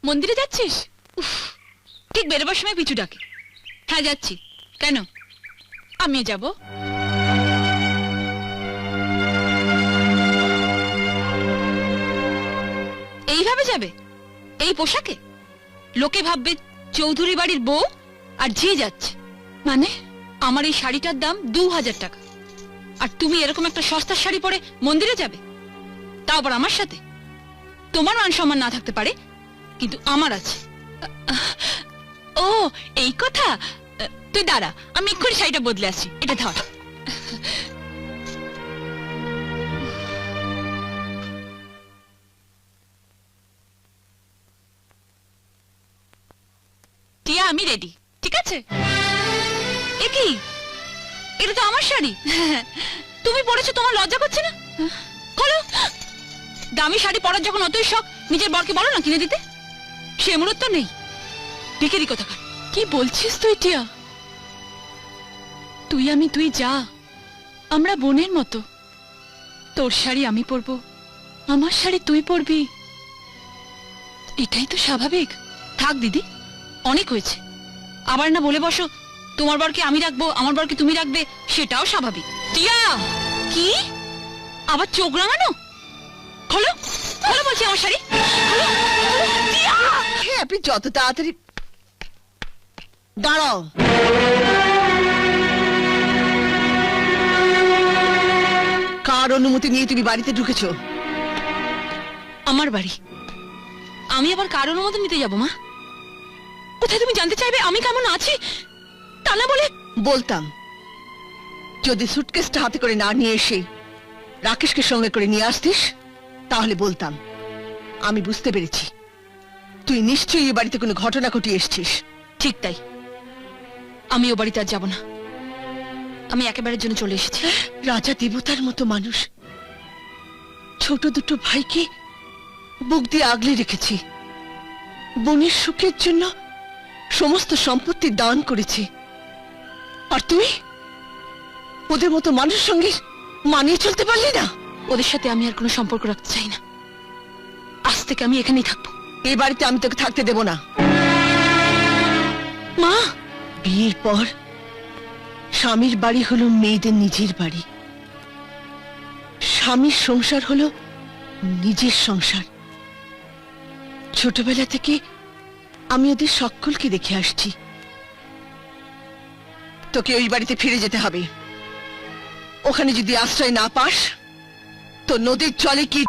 মন্দিরে যাচ্ছিস? উফ, ঠিক বেরোবার সময় পিছু ডাকে। হ্যাঁ যাচ্ছি। কেন? আমিও যাব। এইভাবে যাবে? এই পোশাকে? লোকে ভাববে চৌধুরী বাড়ির বউ আর ঝিয়ে যাচ্ছে। মানে আমার এই শাড়িটার দাম 2000 টাকা, আর তুমি এরকম একটা সস্তার শাড়ি পরে মন্দিরে যাবে, তাও আবার আমার সাথে? তোমার মান সম্মান না থাকতে পারে, কিন্তু আমার আছে। ও এই কথা। তুই দাঁড়া, আমি এক্ষুনি শাড়িটা বদলে আসছি। এটা ধর। টিয়া, আমি রেডি, ঠিক আছে? এ কি? এটা তো আমার শাড়ি। তুমি পরেছো, তোমার লজ্জা করছে না? বলো, দামি শাড়ি পরার যখন অতই শখ, নিজের বরকে বলো না কিনে দিতে। সে মুহূর্ত নেই। ভিখারি কোথাকার। কি বলছিস তুই টিয়া? তুই আমি তুই যা, আমরা বোনের মতো। তোর শাড়ি আমি পরবো, আমার শাড়ি তুই পরবি, এটাই তো স্বাভাবিক। থাক দিদি, অনেক হয়েছে। আবার না বলে বসো তোমার বরকে আমি রাখবো, আমার বরকে তুমি রাখবে, সেটাও স্বাভাবিক। টিয়া, কি আবার চোখ রাঙানো? খোলো খোলো বলছি আমার শাড়ি। খোলো, খোলো, টিয়া! হ্যাঁ, আপনি যত তাড়াতাড়ি। দাঁড়াও। কার অনুমতি নিয়ে তুমি বাড়িতে ঢুকেছো? আমার বাড়ি, আমি আবার কার অনুমোদন নিতে যাবো মা? কোথায় তুমি জানতে চাইবে আমি কেমন আছি? তা না বলে বলতাম, যদি সুটকেসটা হাতে করে না নিয়ে এসে রাকেশকে সঙ্গে করে নিয়ে আসতিস, তাহলে বলতাম। আমি বুঝতে পেরেছি তুই নিশ্চয়ই এই বাড়িতে কোনো ঘটনা ঘটিয়ে এসছিস। ঠিক তাই, আমি ও বাড়িতে আর যাবো না। আমি একেবারের জন্য চলে এসেছি। রাজা দেবতার মতো মানুষ, ছোট দুটো ভাইকে বুক দিয়ে আগলে রেখেছি, বোনের সুখের জন্য সমস্ত সম্পত্তি দান করেছি, আর তুই ওদের মতো মানুষের সঙ্গে মানিয়ে চলতে পারলি না। ওদের সাথে আমি আর কোনো সম্পর্ক রাখতে চাই না। আজ থেকে আমি এখানেই থাকবো। এই বাড়িতে আমি তোকে থাকতে দেব না। মা, বিয়ের পর স্বামীর বাড়ি হলো মেয়েদের নিজের বাড়ি, স্বামীর সংসার হলো নিজের সংসার। ছোটবেলা থেকে আমি ওদের সকলকে দেখে আসছি। তোকে ওই বাড়িতে ফিরে যেতে হবে। ওখানে যদি আশ্রয় না পাস, তো নদীর জলে কি